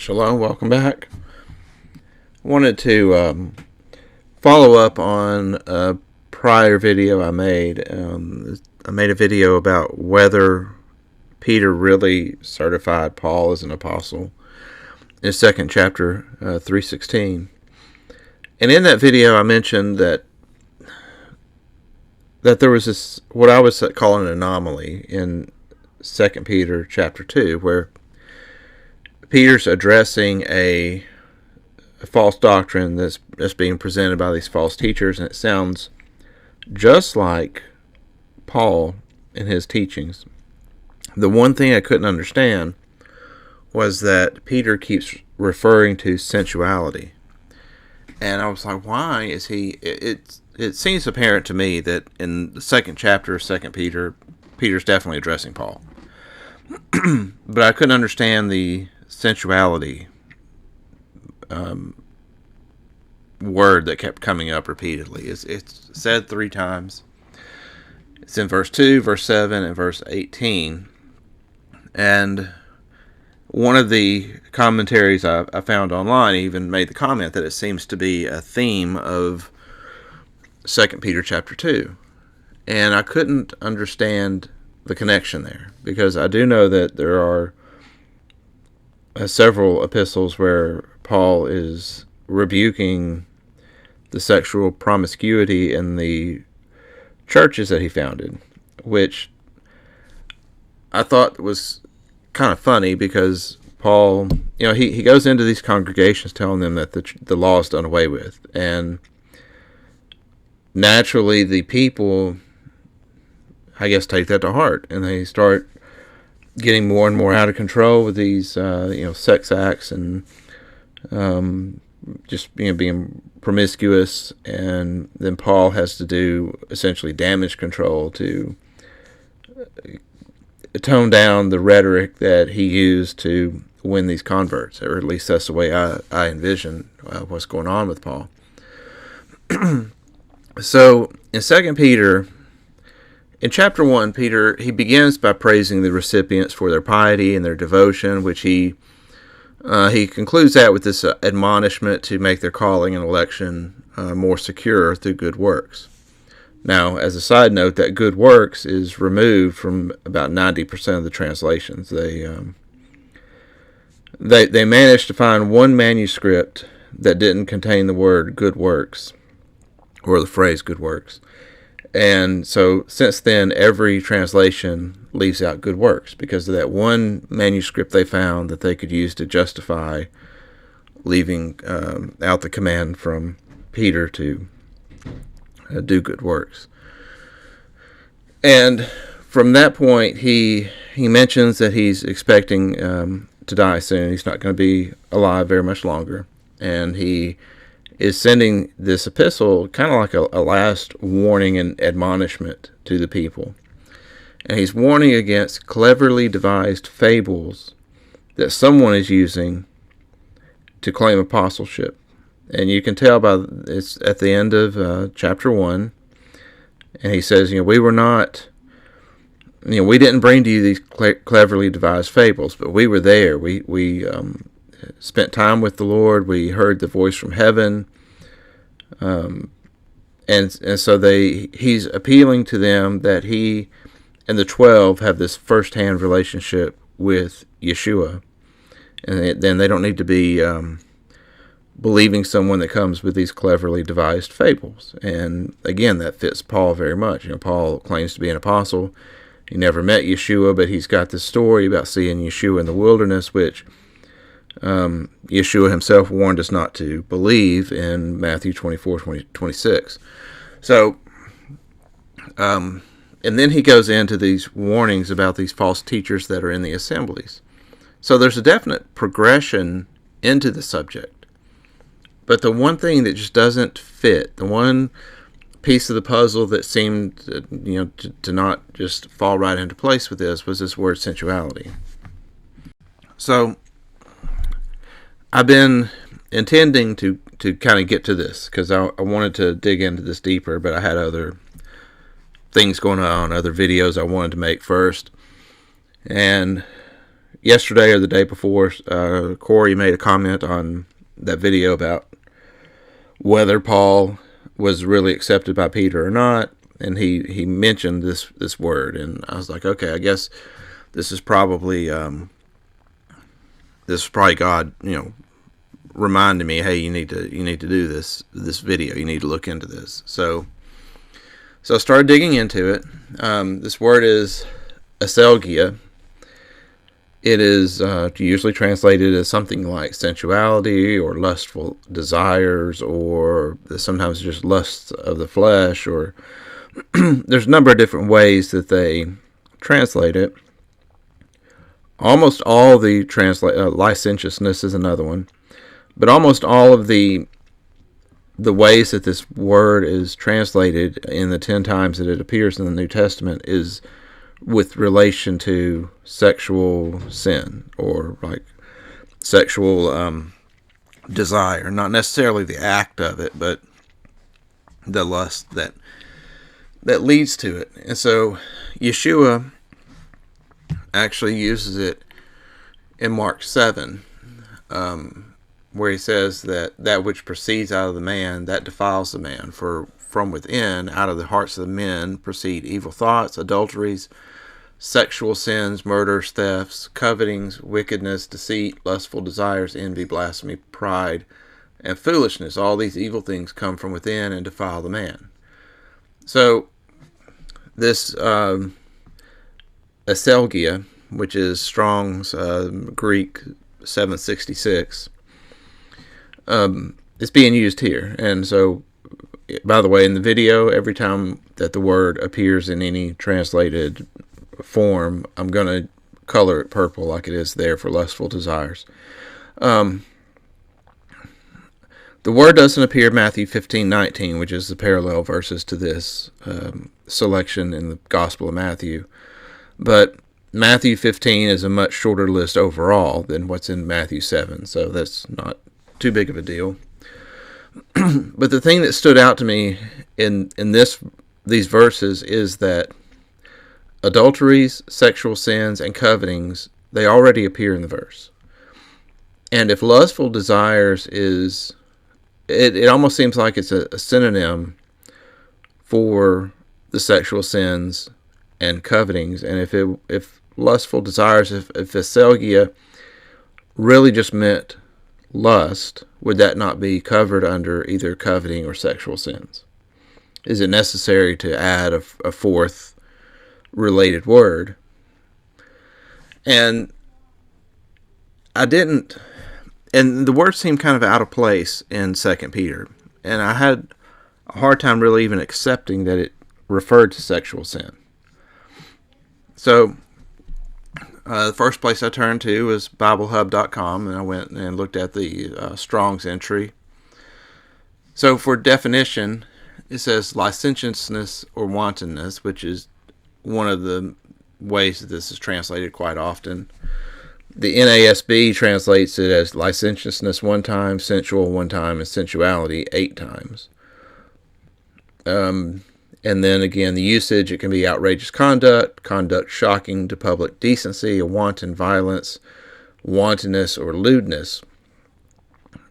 Shalom, welcome back. I wanted to follow up on a prior video I made. I made a video about whether Peter really certified Paul as an apostle in his second chapter, 3:16. And in that video I mentioned that there was this, what I was calling an anomaly in 2 Peter chapter 2, where Peter's addressing a false doctrine that's being presented by these false teachers, and it sounds just like Paul in his teachings. The one thing I couldn't understand was that Peter keeps referring to sensuality. And I was like, why is he... It seems apparent to me that in the second chapter of 2 Peter, Peter's definitely addressing Paul. But I couldn't understand the sensuality word that kept coming up repeatedly. It's said 3 times. It's in verse 2, verse 7, and verse 18. And one of the commentaries I found online even made the comment that it seems to be a theme of 2 Peter chapter 2. And I couldn't understand the connection there, because I do know that there are several epistles where Paul is rebuking the sexual promiscuity in the churches that he founded, which I thought was kind of funny, because Paul, he goes into these congregations telling them that the law is done away with, and naturally the people, I guess, take that to heart, and they start getting more and more out of control with these, sex acts and just being promiscuous. And then Paul has to do essentially damage control to tone down the rhetoric that he used to win these converts, or at least that's the way I envision what's going on with Paul. So in 2 Peter, in chapter 1, Peter, he begins by praising the recipients for their piety and their devotion, which he concludes that with this admonishment to make their calling and election more secure through good works. Now, as a side note, that good works is removed from about 90% of the translations. They managed to find one manuscript that didn't contain the word good works, or the phrase good works. And so since then, every translation leaves out good works, because of that one manuscript they found that they could use to justify leaving out the command from Peter to do good works. And from that point, he mentions that he's expecting to die soon. He's not going to be alive very much longer. And he is sending this epistle kind of like a last warning and admonishment to the people. And he's warning against cleverly devised fables that someone is using to claim apostleship. And you can tell by it's at the end of chapter 1. And he says, we were not, we didn't bring to you these cleverly devised fables, but we were there. We spent time with the Lord. We heard the voice from heaven. And so he's appealing to them that he and the 12 have this first-hand relationship with Yeshua. And then they don't need to be believing someone that comes with these cleverly devised fables. And again, that fits Paul very much. Paul claims to be an apostle. He never met Yeshua, but he's got this story about seeing Yeshua in the wilderness, which Yeshua himself warned us not to believe in Matthew 24:26. So, and then he goes into these warnings about these false teachers that are in the assemblies. So there's a definite progression into the subject. But the one thing that just doesn't fit, the one piece of the puzzle that seemed to not just fall right into place with this, was this word sensuality. So I've been intending to kind of get to this, because I wanted to dig into this deeper, but I had other things going on, other videos I wanted to make first. And yesterday or the day before, Corey made a comment on that video about whether Paul was really accepted by Peter or not, and he mentioned this word, and I was like, okay, I guess this is probably God, reminding me, hey, you need to do this video, you need to look into this. So I started digging into it. This word is aselia. It is usually translated as something like sensuality or lustful desires, or sometimes just lusts of the flesh, or there's a number of different ways that they translate it. Almost all the licentiousness is another one, but almost all of the ways that this word is translated in the 10 times that it appears in the New Testament is with relation to sexual sin, or like sexual desire, not necessarily the act of it, but the lust that leads to it. And so Yeshua actually uses it in Mark 7, where he says that which proceeds out of the man, that defiles the man. For from within, out of the hearts of the men, proceed evil thoughts, adulteries, sexual sins, murders, thefts, covetings, wickedness, deceit, lustful desires, envy, blasphemy, pride, and foolishness. All these evil things come from within and defile the man. So this aselia, which is Strong's Greek 766, is being used here. And so, by the way, in the video, every time that the word appears in any translated form, I'm going to color it purple like it is there for lustful desires. The word doesn't appear in Matthew 15:19, which is the parallel verses to this selection in the Gospel of Matthew. But Matthew 15 is a much shorter list overall than what's in Matthew 7, so that's not too big of a deal. But the thing that stood out to me in these verses is that adulteries, sexual sins, and covetings, they already appear in the verse. And if lustful desires is, it almost seems like it's a synonym for the sexual sins and covetings. And if lustful desires, if aselia really just meant lust, would that not be covered under either coveting or sexual sins? Is it necessary to add a fourth related word? And I didn't, and the word seemed kind of out of place in 2 Peter, and I had a hard time really even accepting that it referred to sexual sin. So the first place I turned to was BibleHub.com, and I went and looked at the Strong's entry. So for definition, it says licentiousness or wantonness, which is one of the ways that this is translated quite often. The NASB translates it as licentiousness 1 time, sensual 1 time, and sensuality 8 times. And then again, the usage, it can be outrageous conduct shocking to public decency, a wanton violence, wantonness, or lewdness.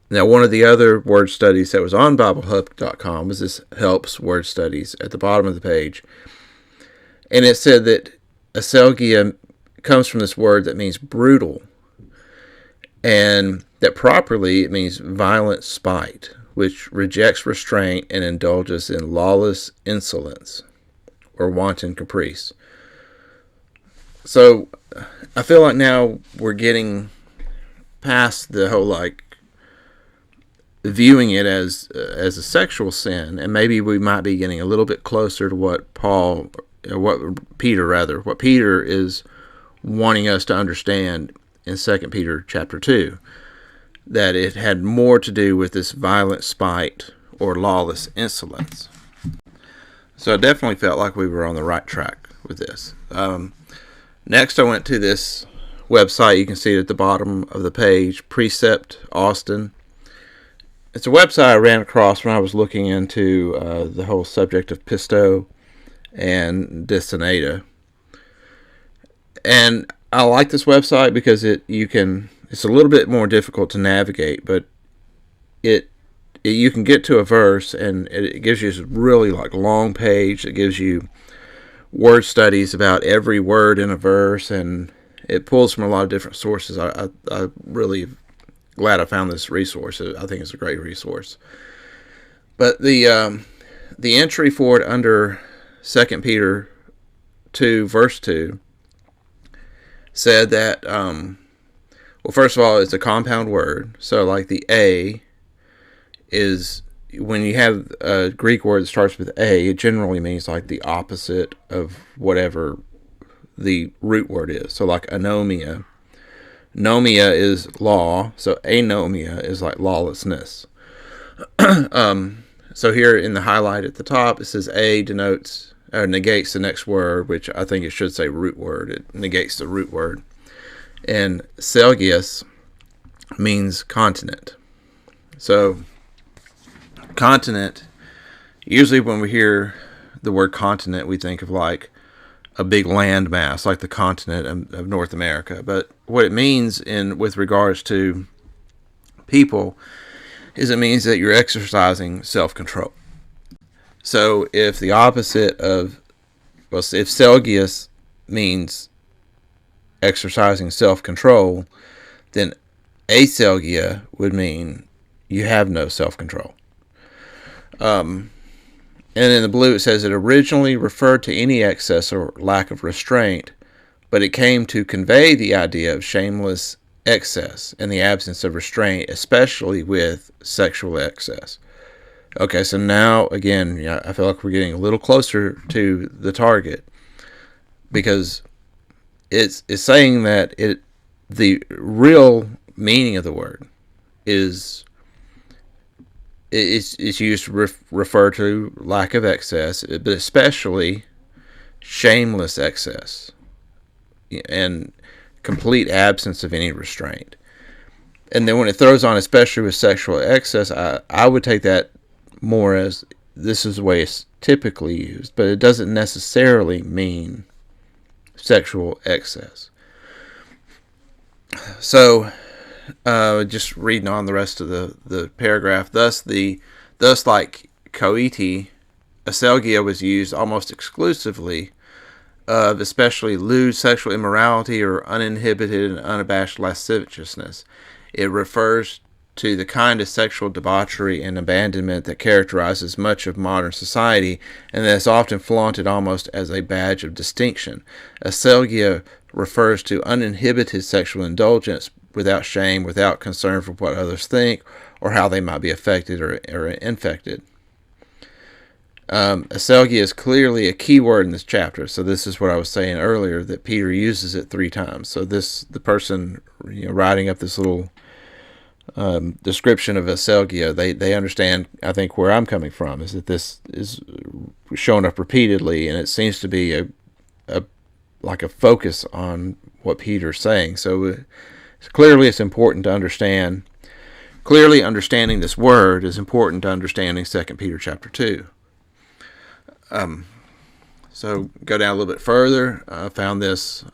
Now, one of the other word studies that was on BibleHub.com was this helps word studies at the bottom of the page. And it said that aselia comes from this word that means brutal, and that properly it means violent spite, which rejects restraint and indulges in lawless insolence or wanton caprice. So I feel like now we're getting past the whole viewing it as a sexual sin, and maybe we might be getting a little bit closer to what Peter is wanting us to understand in 2 Peter chapter 2, that it had more to do with this violent spite or lawless insolence. So I definitely felt like we were on the right track with this. Next, I went to this website. You can see it at the bottom of the page, Precept Austin. It's a website I ran across when I was looking into the whole subject of pisto and dissonata. And I like this website because it's a little bit more difficult to navigate, but you can get to a verse and it gives you this really like long page that gives you word studies about every word in a verse, and it pulls from a lot of different sources. I really glad I found this resource. I think it's a great resource. But the entry for it under 2 Peter 2 verse 2 said that, well, first of all, it's a compound word. So like the A is, when you have a Greek word that starts with A, it generally means like the opposite of whatever the root word is. So like anomia. Nomia is law, so anomia is like lawlessness. So here in the highlight at the top, it says A denotes or negates the next word, which I think it should say root word. It negates the root word. And Selgius means continent. So continent, usually when we hear the word continent, we think of like a big land mass, like the continent of North America. But what it means with regards to people is it means that you're exercising self-control. So if the opposite of, well, if Selgius means exercising self-control, then aselia would mean you have no self-control. And in the blue it says it originally referred to any excess or lack of restraint, but it came to convey the idea of shameless excess in the absence of restraint, especially with sexual excess. Okay, so now, again, I feel like we're getting a little closer to the target, because it's saying that the real meaning of the word is it's used to refer to lack of excess, but especially shameless excess and complete absence of any restraint. And then when it throws on especially with sexual excess, I would take that more as this is the way it's typically used, but it doesn't necessarily mean sexual excess. So just reading on the rest of the paragraph, thus like coiti, aselgia was used almost exclusively of especially lewd sexual immorality or uninhibited and unabashed lasciviousness. It refers to the kind of sexual debauchery and abandonment that characterizes much of modern society, and that is often flaunted almost as a badge of distinction. Aselgia refers to uninhibited sexual indulgence without shame, without concern for what others think, or how they might be affected or infected. Aselgia is clearly a key word in this chapter, so this is what I was saying earlier, that Peter uses it 3 times. So the person writing up this little description of aselgia, they understand, I think, where I'm coming from, is that this is shown up repeatedly, and it seems to be a focus on what Peter's saying. So clearly it's important to understand. Clearly understanding this word is important to understanding 2 Peter chapter 2. So go down a little bit further. I found this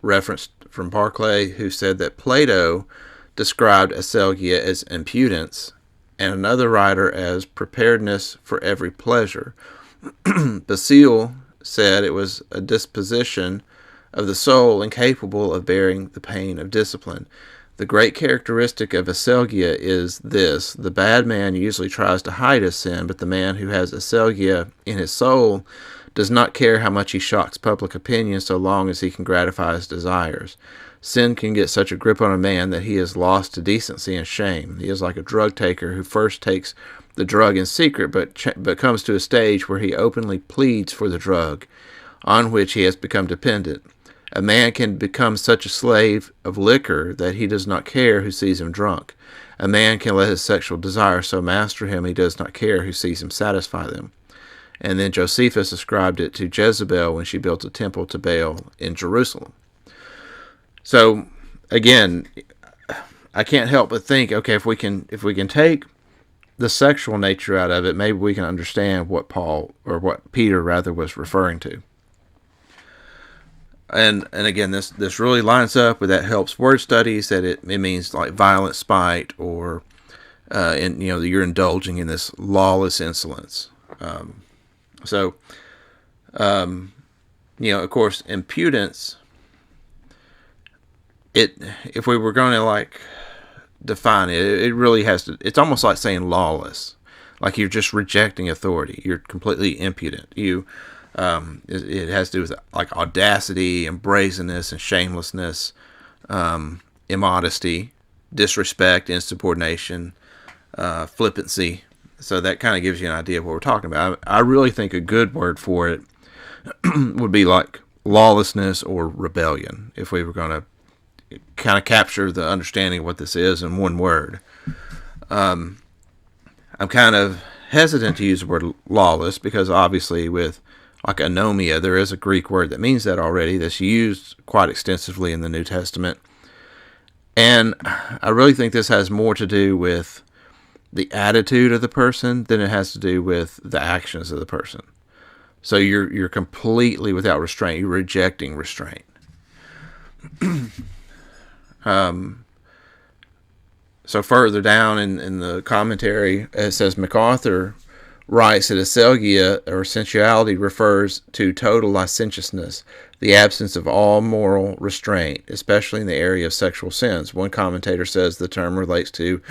reference from Barclay, who said that Plato described aselgia as impudence, and another writer as preparedness for every pleasure. Basile said it was a disposition of the soul incapable of bearing the pain of discipline. The great characteristic of aselgia is this: the bad man usually tries to hide his sin, but the man who has aselgia in his soul does not care how much he shocks public opinion so long as he can gratify his desires. Sin can get such a grip on a man that he is lost to decency and shame. He is like a drug taker who first takes the drug in secret, but comes to a stage where he openly pleads for the drug, on which he has become dependent. A man can become such a slave of liquor that he does not care who sees him drunk. A man can let his sexual desire so master him he does not care who sees him satisfy them. And then Josephus ascribed it to Jezebel when she built a temple to Baal in Jerusalem. So, again, I can't help but think, okay, if we can take the sexual nature out of it, maybe we can understand what Peter was referring to. and again, this really lines up with that helps word studies, that it means like violent spite, or and you're indulging in this lawless insolence. So of course, impudence. If we were going to like define it, it really has to. It's almost like saying lawless, like you're just rejecting authority. You're completely impudent. It has to do with like audacity and brazenness and shamelessness, immodesty, disrespect, insubordination, flippancy. So that kind of gives you an idea of what we're talking about. I really think a good word for it would be like lawlessness or rebellion, if we were going to kind of capture the understanding of what this is in one word. I'm kind of hesitant to use the word lawless because obviously with like anomia, there is a Greek word that means that already, that's used quite extensively in the New Testament. And I really think this has more to do with the attitude of the person than it has to do with the actions of the person. So you're completely without restraint. You're rejecting restraint. So further down in the commentary, it says MacArthur writes that aselia, or sensuality, refers to total licentiousness, the absence of all moral restraint, especially in the area of sexual sins. One commentator says the term relates to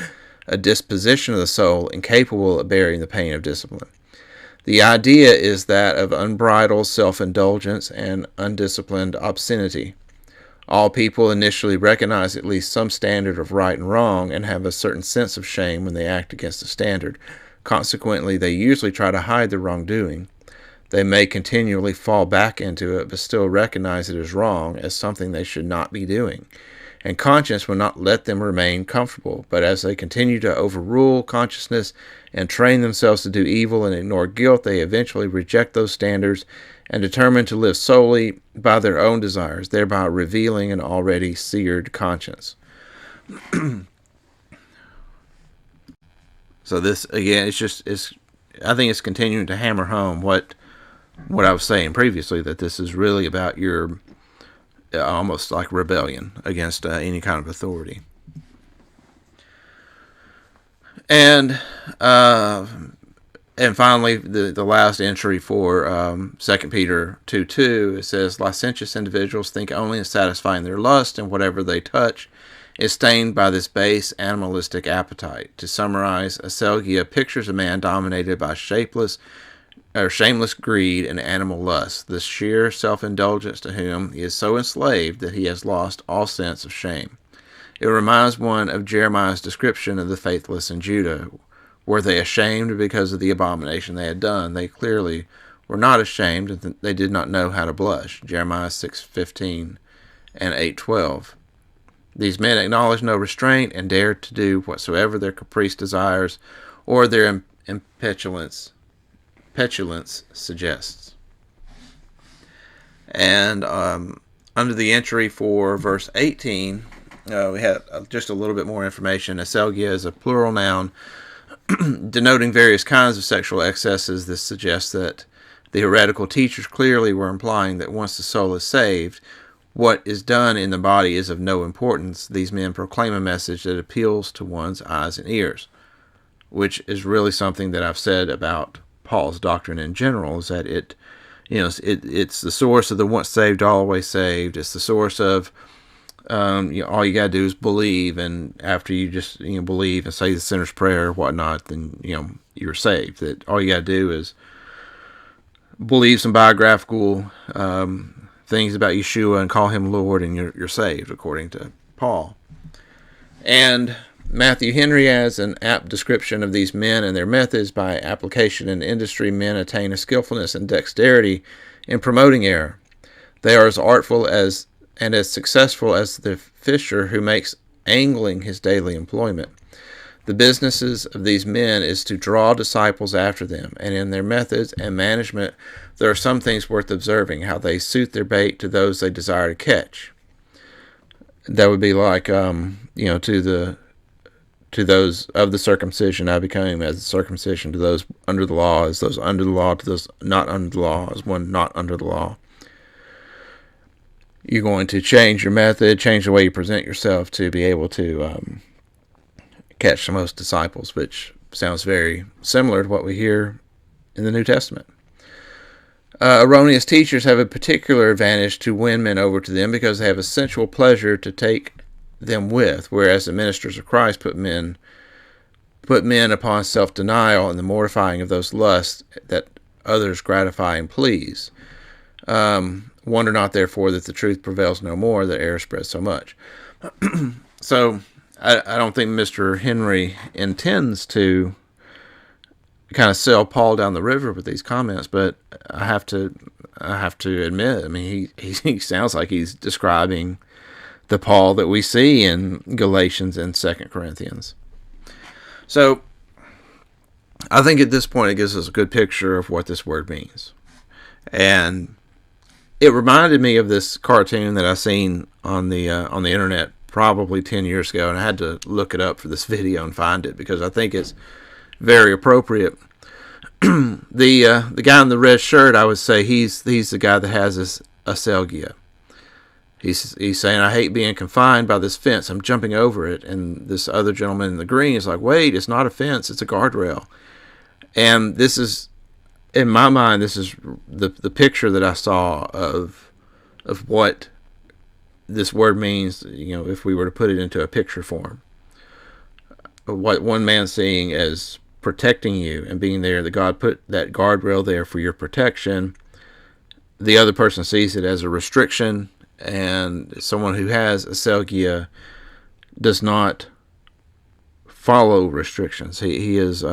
a disposition of the soul incapable of bearing the pain of discipline. The idea is that of unbridled self-indulgence and undisciplined obscenity. All people initially recognize at least some standard of right and wrong and have a certain sense of shame when they act against the standard. Consequently, they usually try to hide the wrongdoing. They may continually fall back into it, but still recognize it as wrong, as something they should not be doing. And conscience will not let them remain comfortable. But as they continue to overrule consciousness and train themselves to do evil and ignore guilt, they eventually reject those standards and determine to live solely by their own desires, thereby revealing an already seared conscience. So this, again, I think it's continuing to hammer home what I was saying previously, that this is really about your almost like rebellion against any kind of authority. And finally, the last entry for 2 Peter 2:2, it says, licentious individuals think only of satisfying their lust, and whatever they touch is stained by this base animalistic appetite. To summarize, aselia pictures a man dominated by shameless greed and animal lust, the sheer self-indulgence to whom he is so enslaved that he has lost all sense of shame. It reminds one of Jeremiah's description of the faithless in Judah. Were they ashamed because of the abomination they had done? They clearly were not ashamed, and they did not know how to blush. Jeremiah 6:15 and 8:12. These men acknowledge no restraint and dare to do whatsoever their caprice desires or their petulance suggests. And under the entry for verse 18, we had just a little bit more information. Aselia is a plural noun denoting various kinds of sexual excesses. This suggests that the heretical teachers clearly were implying that once the soul is saved, what is done in the body is of no importance. These men proclaim a message that appeals to one's eyes and ears, which is really something that I've said about Paul's doctrine in general, is that it's the source of the once saved, always saved. It's the source of all you gotta do is believe, and after you just believe and say the sinner's prayer or whatnot, then you're saved. That all you gotta do is believe some biographical things about Yeshua and call him Lord, and you're saved, according to Paul. And Matthew Henry has an apt description of these men and their methods. By application in industry, men attain a skillfulness and dexterity in promoting error. They are as artful and as successful as the fisher who makes angling his daily employment. The businesses of these men is to draw disciples after them, and in their methods and management there are some things worth observing, how they suit their bait to those they desire to catch. That would be like, to those of the circumcision I became as the circumcision, to those under the law as those under the law, to those not under the law as one not under the law. you're going to change your method, change the way you present yourself to be able to catch the most disciples, which sounds very similar to what we hear in the New Testament. Erroneous teachers have a particular advantage to win men over to them because they have a sensual pleasure to take them with, whereas the ministers of Christ put men upon self-denial and the mortifying of those lusts that others gratify and please. Wonder not, therefore, that the truth prevails no more, that error spreads so much. So, I don't think Mr. Henry intends to kind of sail Paul down the river with these comments, but I have to admit, I mean, he sounds like he's describing the Paul that we see in Galatians and 2 Corinthians. So, I think at this point it gives us a good picture of what this word means. And it reminded me of this cartoon that I seen on the internet probably 10 years ago, and I had to look it up for this video and find it because I think it's very appropriate. The guy in the red shirt, I would say he's the guy that has this aselia. He's saying, I hate being confined by this fence. I'm jumping over it. And this other gentleman in the green is like, wait, it's not a fence. It's a guardrail. And this is, in my mind, this is the picture that I saw of what this word means, if we were to put it into a picture form. What one man's seeing as protecting you and being there, that God put that guardrail there for your protection. The other person sees it as a restriction, and someone who has aselia does not follow restrictions. He is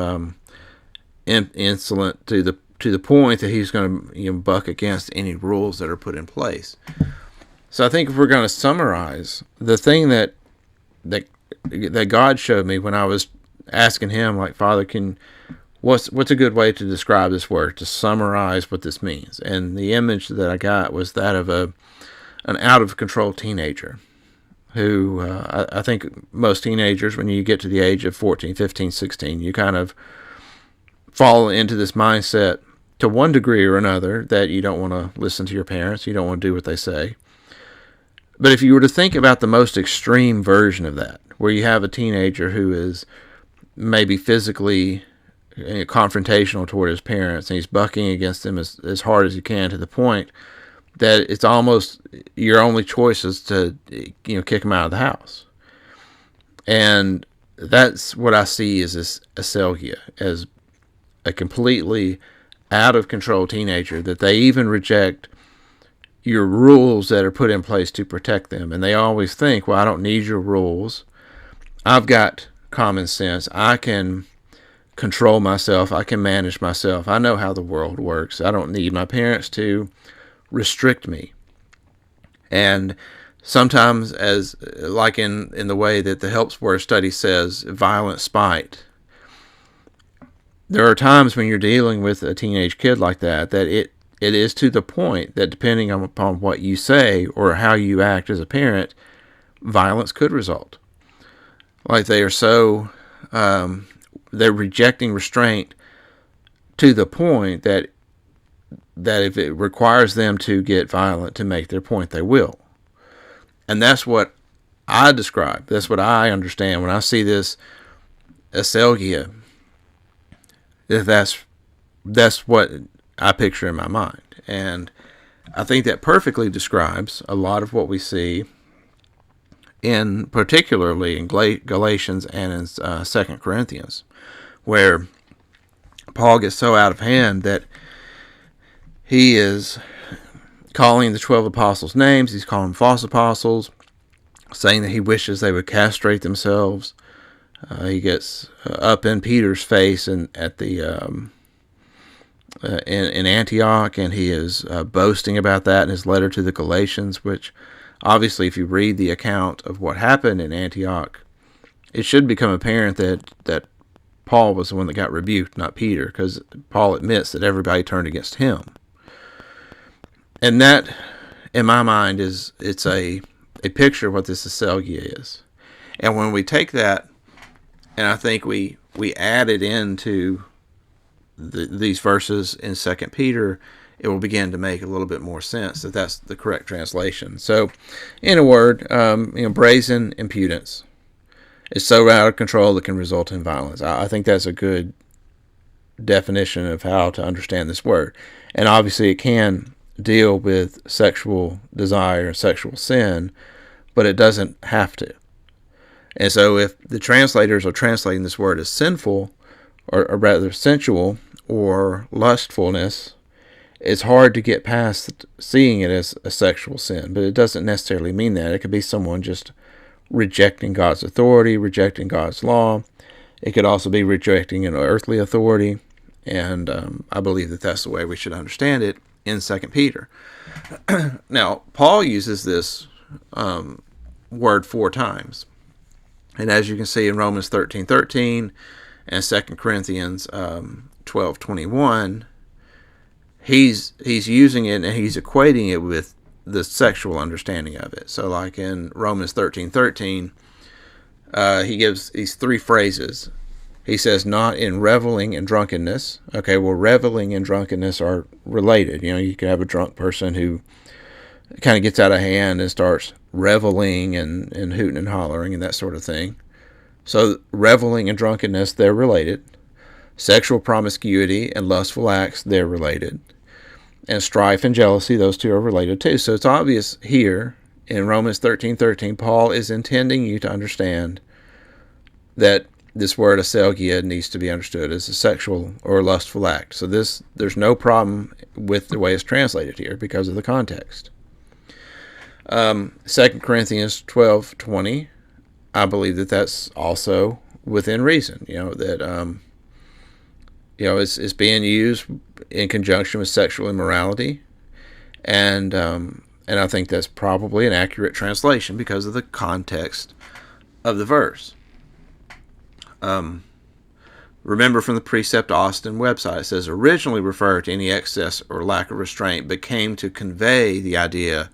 insolent to the point that he's going to buck against any rules that are put in place. So I think if we're going to summarize the thing that God showed me when I was asking him, like, Father, what's a good way to describe this word, to summarize what this means? And the image that I got was that of an out of control teenager who I think most teenagers, when you get to the age of 14, 15, 16, you kind of fall into this mindset to one degree or another that you don't want to listen to your parents, you don't want to do what they say. But if you were to think about the most extreme version of that, where you have a teenager who is maybe physically confrontational toward his parents, and he's bucking against them as hard as he can, to the point that it's almost your only choice is to kick him out of the house. And that's what I see as this aselia, as a completely out of control teenager, that they even reject your rules that are put in place to protect them. And they always think, well, I don't need your rules. I've got common sense. I can control myself. I can manage myself. I know how the world works. I don't need my parents to restrict me. And sometimes, as like in the way that the Helpsware study says, violent spite. There are times when you're dealing with a teenage kid like that it is to the point that, depending upon what you say or how you act as a parent, violence could result. Like, they are so they're rejecting restraint to the point that if it requires them to get violent to make their point, they will. And that's what I describe. That's what I understand when I see this aselia. That's what I picture in my mind. And I think that perfectly describes a lot of what we see particularly in Galatians and in 2 Corinthians, where Paul gets so out of hand that he is calling the 12 apostles names. He's calling them false apostles, saying that he wishes they would castrate themselves. He gets up in Peter's face in Antioch, and he is boasting about that in his letter to the Galatians, which obviously, if you read the account of what happened in Antioch, it should become apparent that Paul was the one that got rebuked, not Peter, because Paul admits that everybody turned against him. And that, in my mind, it's a picture of what this aselia is. And when we take that, and I think we add it into these verses in 2 Peter, it will begin to make a little bit more sense that that's the correct translation. So, in a word, brazen impudence is so out of control it can result in violence. I think that's a good definition of how to understand this word. And obviously it can deal with sexual desire and sexual sin, but it doesn't have to. And so if the translators are translating this word as sinful, or rather sensual, or lustfulness, it's hard to get past seeing it as a sexual sin. But it doesn't necessarily mean that. It could be someone just rejecting God's authority, rejecting God's law. It could also be rejecting an earthly authority. And I believe that that's the way we should understand it in 2 Peter. Now, Paul uses this word 4 times. And as you can see in Romans 13:13 and 2 Corinthians 12:21, he's using it and he's equating it with the sexual understanding of it. So like in Romans 13:13, he gives these 3 phrases. He says, not in reveling and drunkenness. Okay, well, reveling and drunkenness are related. You can have a drunk person who kind of gets out of hand and starts reveling and hooting and hollering and that sort of thing. So reveling and drunkenness, they're related. Sexual promiscuity and lustful acts, they're related. And strife and jealousy, those 2 are related too. So it's obvious here in Romans 13:13, Paul is intending you to understand that this word aselia needs to be understood as a sexual or lustful act. So there's no problem with the way it's translated here because of the context. 2 Corinthians 12:20, I believe that that's also within reason. That it's being used in conjunction with sexual immorality, and I think that's probably an accurate translation because of the context of the verse. Remember from the Precept Austin website, it says originally referred to any excess or lack of restraint, but came to convey the idea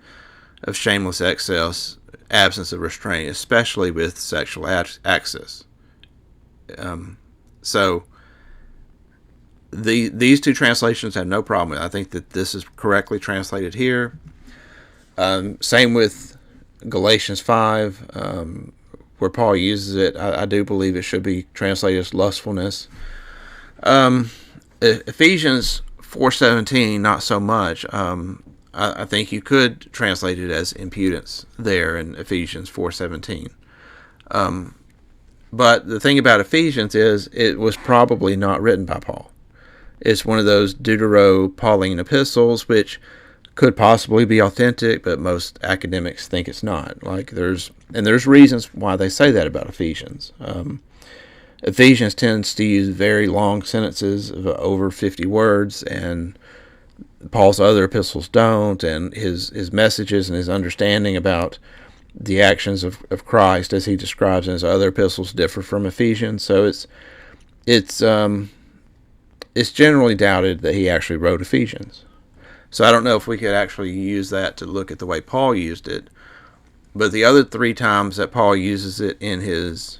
of shameless excess, absence of restraint, especially with sexual access. So these 2 translations have no problem with it. I think that this is correctly translated here. Same with Galatians 5, where Paul uses it. I do believe it should be translated as lustfulness. Ephesians 4:17, not so much. I think you could translate it as impudence there in Ephesians 4:17. But the thing about Ephesians is it was probably not written by Paul. It's one of those Deutero-Pauline epistles, which could possibly be authentic, but most academics think it's not. There's reasons why they say that about Ephesians. Ephesians tends to use very long sentences of over 50 words, and Paul's other epistles don't, and his messages and his understanding about the actions of Christ as he describes in his other epistles differ from Ephesians. So it's generally doubted that he actually wrote Ephesians. So I don't know if we could actually use that to look at the way Paul used it. But the other 3 times that Paul uses it in his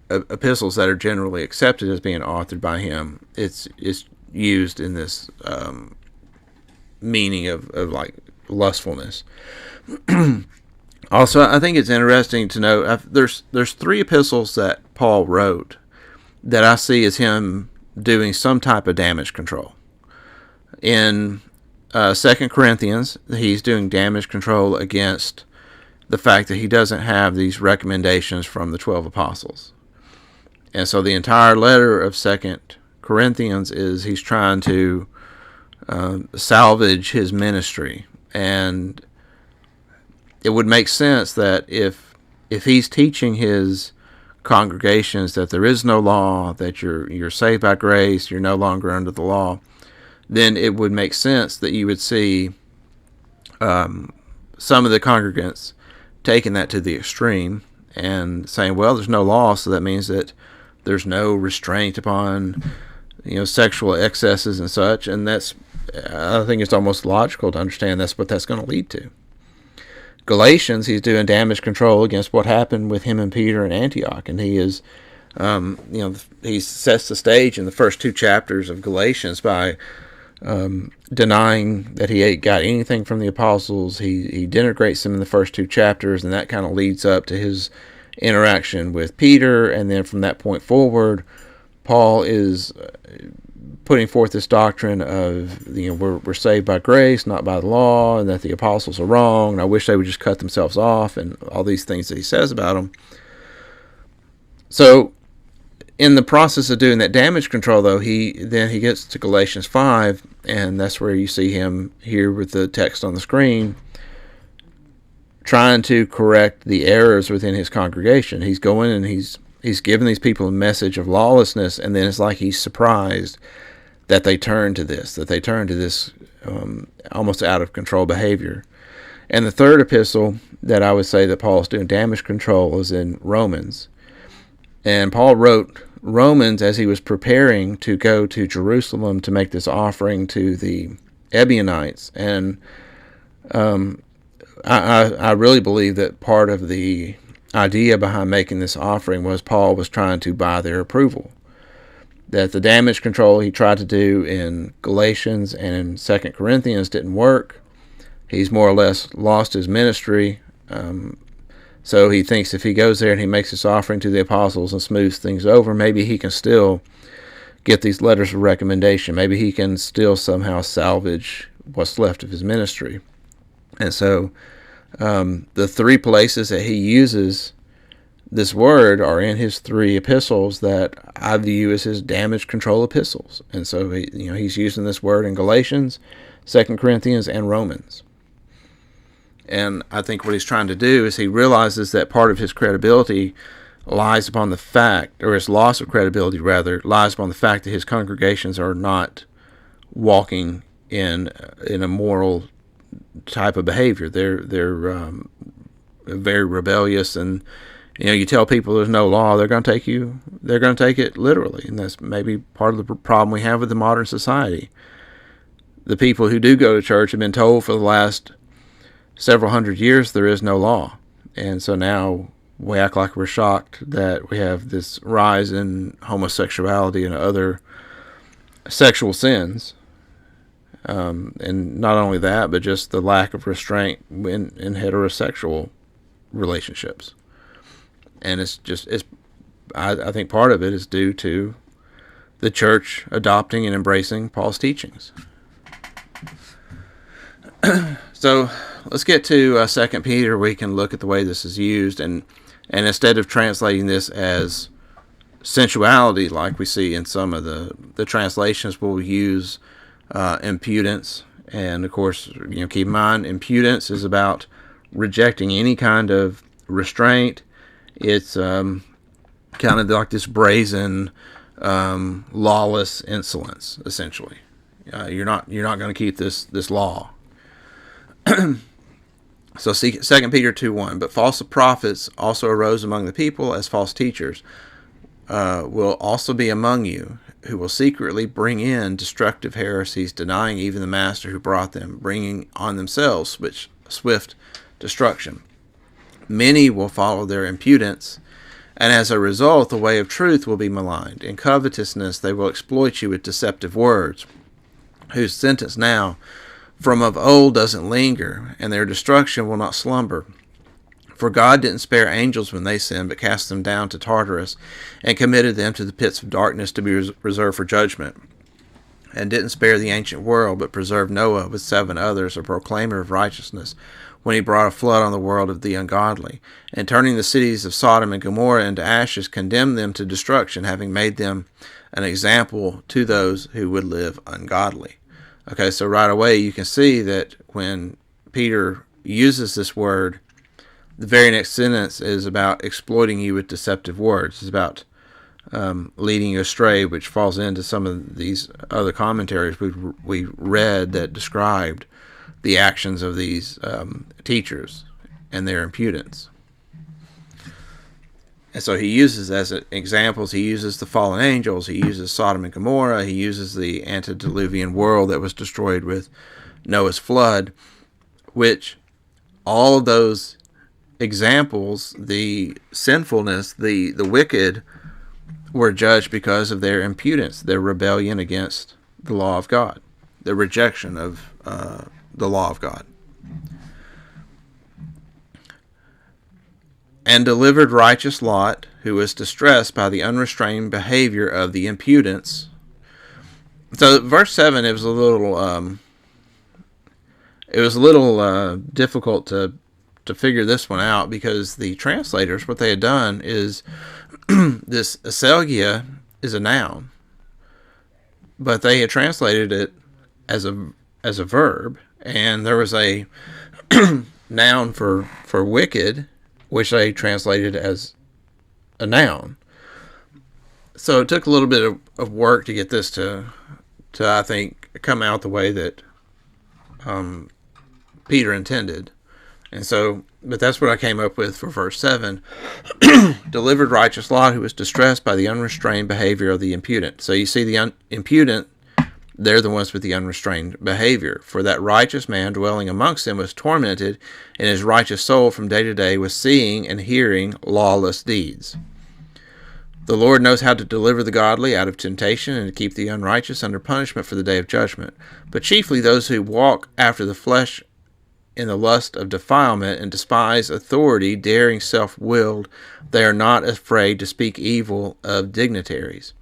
epistles that are generally accepted as being authored by him, it's used in this meaning of like lustfulness. Also, I think it's interesting to know there's 3 epistles that Paul wrote that I see as him doing some type of damage control. In 2 Corinthians, he's doing damage control against the fact that he doesn't have these recommendations from the 12 apostles. And so the entire letter of 2 Corinthians is he's trying to salvage his ministry. And it would make sense that if he's teaching his congregations that there is no law, that you're saved by grace, you're no longer under the law, then it would make sense that you would see some of the congregants taking that to the extreme and saying, well, there's no law, so that means that there's no restraint upon sexual excesses and such. And I think it's almost logical to understand that's what that's going to lead to. Galatians, he's doing damage control against what happened with him and Peter in Antioch, and he is He sets the stage in the first 2 chapters of Galatians by denying that he got anything from the apostles. He denigrates them in the first 2 chapters, and that kind of leads up to his interaction with Peter, and then from that point forward, Paul is putting forth this doctrine of, we're saved by grace, not by the law, and that the apostles are wrong, and I wish they would just cut themselves off, and all these things that he says about them. So, in the process of doing that damage control, though, he gets to Galatians 5, and that's where you see him here with the text on the screen, trying to correct the errors within his congregation. He's going and he's giving these people a message of lawlessness, and then it's like he's surprised that they turn to this almost out of control behavior. And the third epistle that I would say that Paul's doing damage control is in Romans. And Paul wrote Romans as he was preparing to go to Jerusalem to make this offering to the Ebionites. And I really believe that part of the idea behind making this offering was Paul was trying to buy their approval. That the damage control he tried to do in Galatians and in 2 Corinthians didn't work. He's more or less lost his ministry. So he thinks if he goes there and he makes this offering to the apostles and smooths things over, maybe he can still get these letters of recommendation. Maybe he can still somehow salvage what's left of his ministry. And so the 3 places that he uses this word are in his 3 epistles that I view as his damage control epistles. And so he's using this word in Galatians, 2 Corinthians, and Romans. And I think what he's trying to do is he realizes that part of his credibility lies upon the fact, or his loss of credibility rather, lies upon the fact that his congregations are not walking in a moral type of behavior. They're very rebellious, and you tell people there's no law, they're going to take it literally, and that's maybe part of the problem we have with the modern society. The people who do go to church have been told for the last several hundred years there is no law, and so now we act like we're shocked that we have this rise in homosexuality and other sexual sins, and not only that, but just the lack of restraint in heterosexual relationships. And I think part of it is due to the church adopting and embracing Paul's teachings. So let's get to 2 Peter. We can look at the way this is used, and instead of translating this as sensuality like we see in some of the translations, we'll use impudence. And of course, keep in mind, impudence is about rejecting any kind of restraint. It's kind of like this brazen, lawless insolence, essentially. You're not going to keep this law. So 2 Peter 2:1, but false prophets also arose among the people as false teachers, will also be among you, who will secretly bring in destructive heresies, denying even the master who brought them, bringing on themselves swift destruction. Many will follow their impudence, and as a result the way of truth will be maligned. In covetousness they will exploit you with deceptive words, whose sentence now from of old doesn't linger, and their destruction will not slumber. For God didn't spare angels when they sinned, but cast them down to Tartarus, and committed them to the pits of darkness to be reserved for judgment. And didn't spare the ancient world, but preserved Noah with 7 others, a proclaimer of righteousness, when he brought a flood on the world of the ungodly, and turning the cities of Sodom and Gomorrah into ashes, condemned them to destruction, having made them an example to those who would live ungodly. Okay, so right away you can see that when Peter uses this word, the very next sentence is about exploiting you with deceptive words. It's about leading you astray, which falls into some of these other commentaries we read that described the actions of these teachers and their impudence. And so he uses as examples, he uses the fallen angels, he uses Sodom and Gomorrah, he uses the antediluvian world that was destroyed with Noah's flood, which all of those examples, the sinfulness, the wicked, were judged because of their impudence, their rebellion against the law of God, their rejection of the law of God. And delivered righteous Lot, who was distressed by the unrestrained behavior of the impudence. So verse 7, it was a little difficult to figure this one out, because the translators, what they had done is this aselia is a noun, but they had translated it as a verb, and there was a noun for wicked, which they translated as a noun. So it took a little bit of work to get this to I think come out the way that Peter intended. And so, but that's what I came up with for verse 7. Delivered righteous Lot, who was distressed by the unrestrained behavior of the impudent. So you see the impudent, they're the ones with the unrestrained behavior. For that righteous man dwelling amongst them was tormented, and his righteous soul from day to day was seeing and hearing lawless deeds. The Lord knows how to deliver the godly out of temptation and to keep the unrighteous under punishment for the day of judgment. But chiefly those who walk after the flesh in the lust of defilement and despise authority, daring self-willed, they are not afraid to speak evil of dignitaries.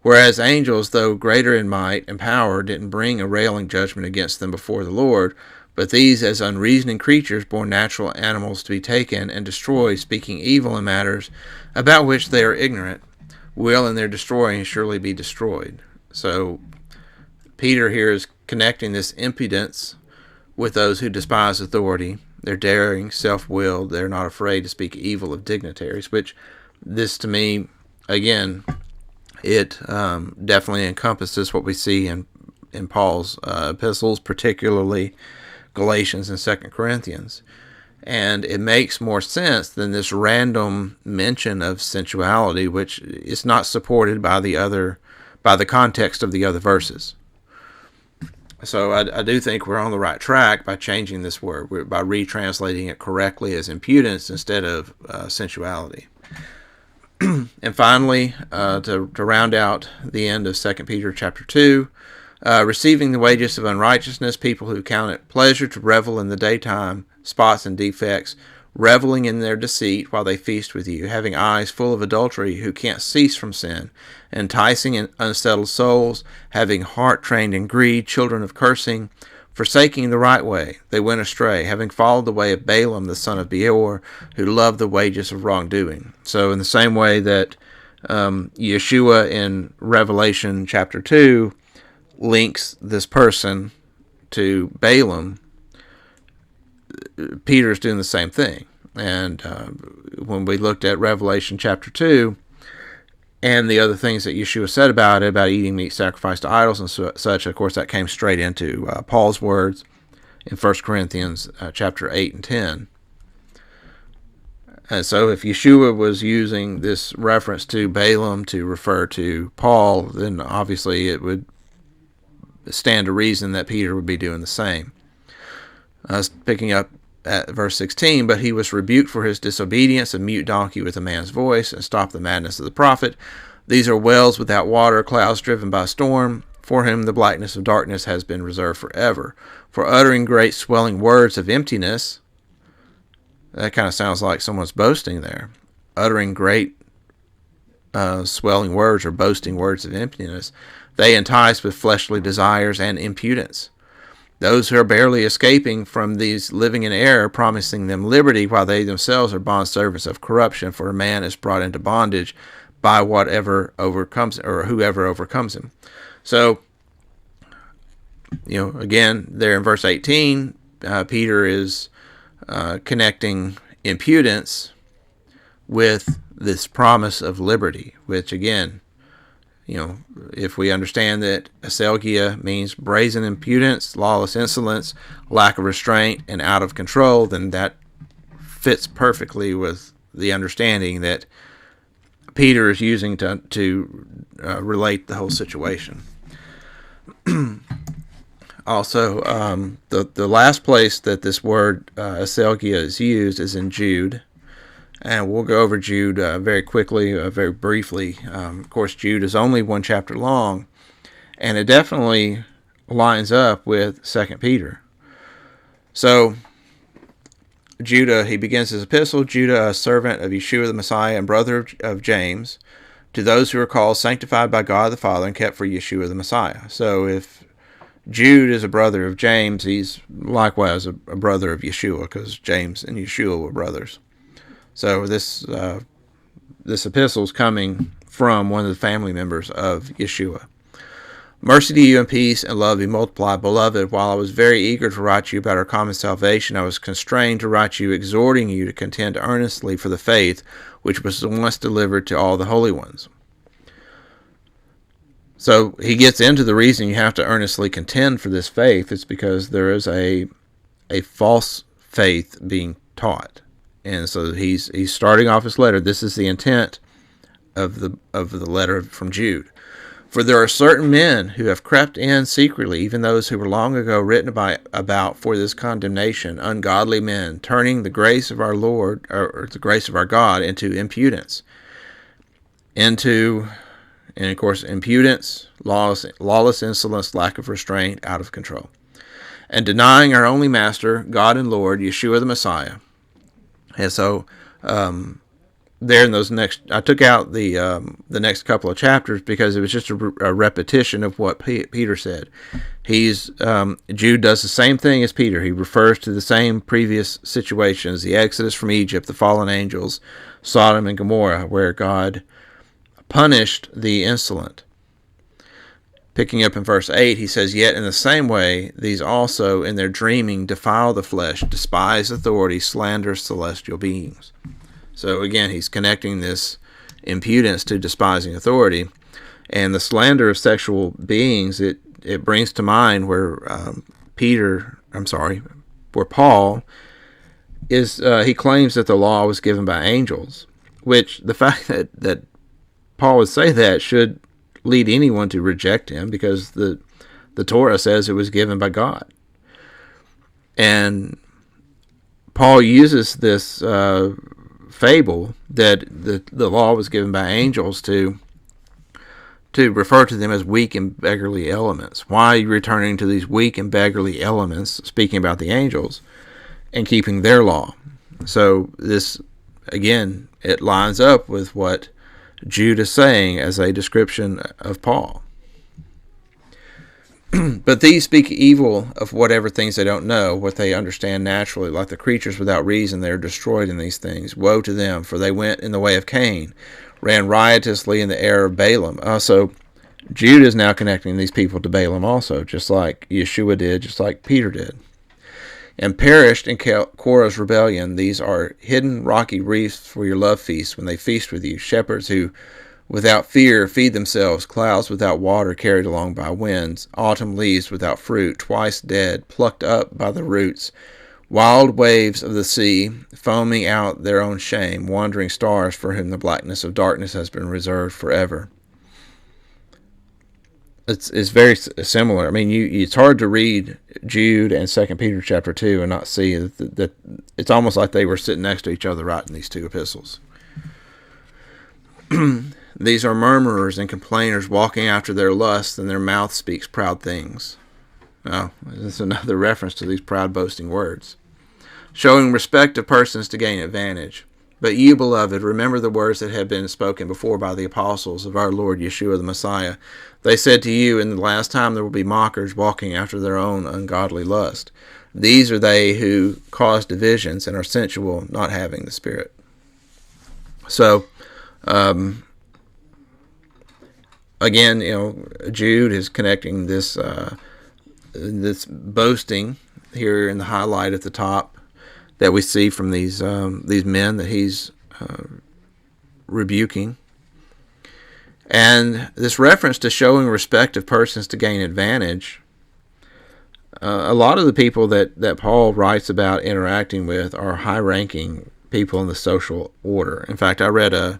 Whereas angels, though greater in might and power, didn't bring a railing judgment against them before the Lord, but these as unreasoning creatures, born natural animals to be taken and destroyed, speaking evil in matters about which they are ignorant, will in their destroying surely be destroyed. So Peter here is connecting this impudence with those who despise authority. They're daring, self-willed, they're not afraid to speak evil of dignitaries, which this to me, again, it definitely encompasses what we see in Paul's epistles, particularly Galatians and 2 Corinthians. And it makes more sense than this random mention of sensuality, which is not supported by the context of the other verses. So I do think we're on the right track by changing this word, by retranslating it correctly as impudence instead of sensuality. And finally, to round out the end of 2 Peter chapter 2, receiving the wages of unrighteousness, people who count it pleasure to revel in the daytime spots and defects, reveling in their deceit while they feast with you, having eyes full of adultery, who can't cease from sin, enticing and unsettled souls, having heart trained in greed, children of cursing, forsaking the right way, they went astray, having followed the way of Balaam the son of Beor, who loved the wages of wrongdoing. So in the same way that Yeshua in Revelation chapter 2 links this person to Balaam, Peter's doing the same thing. And when we looked at Revelation chapter 2 and the other things that Yeshua said about it, about eating meat sacrificed to idols and such, of course, that came straight into Paul's words in 1 Corinthians chapter 8 and 10. And so if Yeshua was using this reference to Balaam to refer to Paul, then obviously it would stand to reason that Peter would be doing the same. Picking up at verse 16, but he was rebuked for his disobedience, a mute donkey with a man's voice, and stopped the madness of the prophet. These are wells without water, clouds driven by storm, for whom the blackness of darkness has been reserved forever. For uttering great swelling words of emptiness, that kind of sounds like someone's boasting there. Uttering great swelling words or boasting words of emptiness, they entice with fleshly desires and impudence. Those who are barely escaping from these living in error, promising them liberty, while they themselves are bondservants of corruption, for a man is brought into bondage by whatever overcomes, or whoever overcomes him. So, again, there in verse 18, Peter is connecting impudence with this promise of liberty, which again, if we understand that aselia means brazen impudence, lawless insolence, lack of restraint, and out of control, then that fits perfectly with the understanding that Peter is using to relate the whole situation. Also, the last place that this word aselia is used is in Jude. And we'll go over Jude very quickly, very briefly. Of course, Jude is only one chapter long, and it definitely lines up with 2 Peter. So, Judah, he begins his epistle, Judah, a servant of Yeshua the Messiah and brother of James, to those who are called, sanctified by God the Father, and kept for Yeshua the Messiah. So if Jude is a brother of James, he's likewise a brother of Yeshua, because James and Yeshua were brothers. So this epistle is coming from one of the family members of Yeshua. Mercy to you and peace and love be multiplied. Beloved, while I was very eager to write you about our common salvation, I was constrained to write you, exhorting you to contend earnestly for the faith which was once delivered to all the holy ones. So he gets into the reason you have to earnestly contend for this faith. It's because there is a false faith being taught. And so he's starting off his letter. This is the intent of the letter from Jude. For there are certain men who have crept in secretly, even those who were long ago written about for this condemnation, ungodly men, turning the grace of our Lord, or the grace of our God, into impudence. And of course, impudence, lawless insolence, lack of restraint, out of control. And denying our only Master, God and Lord, Yeshua the Messiah. And so, there in those I took out the next couple of chapters because it was just a repetition of what Peter said. Jude does the same thing as Peter. He refers to the same previous situations, the exodus from Egypt, the fallen angels, Sodom and Gomorrah, where God punished the insolent. Picking up in verse 8, he says, Yet in the same way, these also in their dreaming defile the flesh, despise authority, slander celestial beings. So again, he's connecting this impudence to despising authority. And the slander of sexual beings, it brings to mind where Paul is, he claims that the law was given by angels, which the fact that Paul would say that should lead anyone to reject him, because the Torah says it was given by God. And Paul uses this fable that the law was given by angels to refer to them as weak and beggarly elements. Why are you returning to these weak and beggarly elements, speaking about the angels, and keeping their law? So this, again, it lines up with what Jude is saying as a description of Paul. But these speak evil of whatever things they don't know, what they understand naturally. Like the creatures without reason, they are destroyed in these things. Woe to them, for they went in the way of Cain, ran riotously in the error of Balaam. So Jude is now connecting these people to Balaam also, just like Yeshua did, just like Peter did. And perished in Korah's rebellion. These are hidden rocky reefs for your love feasts when they feast with you. Shepherds who without fear feed themselves, clouds without water carried along by winds, autumn leaves without fruit, twice dead, plucked up by the roots, wild waves of the sea, foaming out their own shame, wandering stars for whom the blackness of darkness has been reserved forever. It's very similar. I mean, it's hard to read Jude and 2 Peter chapter 2 and not see that it's almost like they were sitting next to each other writing these two epistles. These are murmurers and complainers, walking after their lusts, and their mouth speaks proud things. Oh, this is another reference to these proud boasting words. Showing respect of persons to gain advantage. But you, beloved, remember the words that have been spoken before by the apostles of our Lord Yeshua the Messiah. They said to you, in the last time there will be mockers walking after their own ungodly lust. These are they who cause divisions and are sensual, not having the Spirit. So, again, Jude is connecting this boasting here in the highlight at the top that we see from these men that he's rebuking. And this reference to showing respect of persons to gain advantage, a lot of the people that Paul writes about interacting with are high-ranking people in the social order. In fact, I read a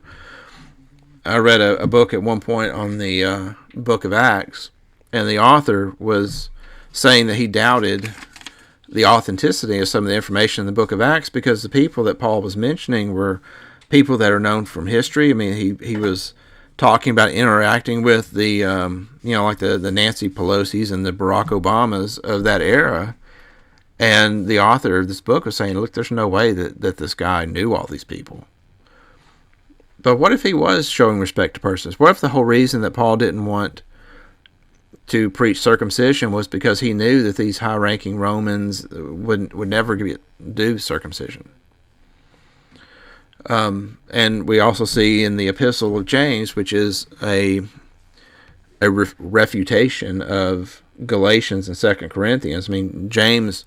book at one point on the book of Acts, and the author was saying that he doubted the authenticity of some of the information in the book of Acts because the people that Paul was mentioning were people that are known from history. I mean, he was talking about interacting with the like the Nancy Pelosi's and the Barack Obamas of that era. And the author of this book was saying, look, there's no way that this guy knew all these people. But what if he was showing respect to persons? What if the whole reason that Paul didn't want to preach circumcision was because he knew that these high-ranking Romans would never do circumcision? And we also see in the Epistle of James, which is a refutation of Galatians and 2 Corinthians. I mean, James,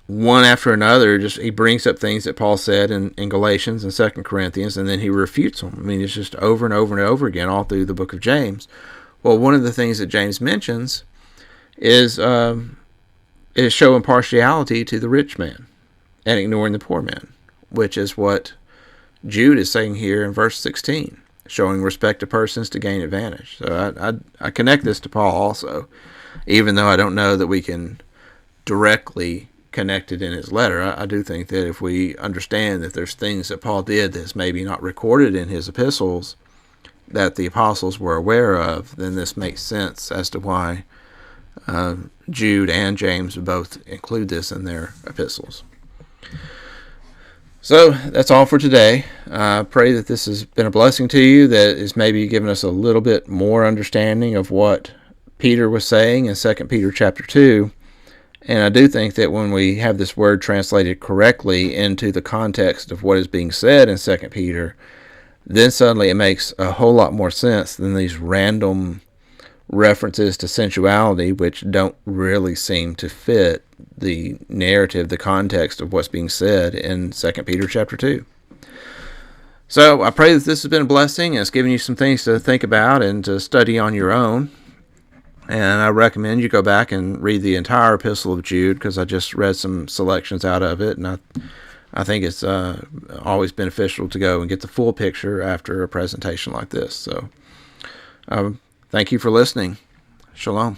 one after another, he brings up things that Paul said in Galatians and 2 Corinthians, and then he refutes them. I mean, it's just over and over and over again all through the book of James. Well, one of the things that James mentions is showing partiality to the rich man and ignoring the poor man, which is what Jude is saying here in verse 16, showing respect to persons to gain advantage. So I connect this to Paul also, even though I don't know that we can directly connect it in his letter. I do think that if we understand that there's things that Paul did that's maybe not recorded in his epistles that the apostles were aware of, then this makes sense as to why Jude and James both include this in their epistles. So that's all for today. I pray that this has been a blessing to you, that is maybe giving us a little bit more understanding of what Peter was saying in 2 Peter chapter 2. And I do think that when we have this word translated correctly into the context of what is being said in 2 Peter, then suddenly it makes a whole lot more sense than these random references to sensuality, which don't really seem to fit the narrative, the context of what's being said in 2 Peter chapter 2. So I pray that this has been a blessing and it's given you some things to think about and to study on your own. And I recommend you go back and read the entire Epistle of Jude, because I just read some selections out of it, and I think it's always beneficial to go and get the full picture after a presentation like this. So thank you for listening. Shalom.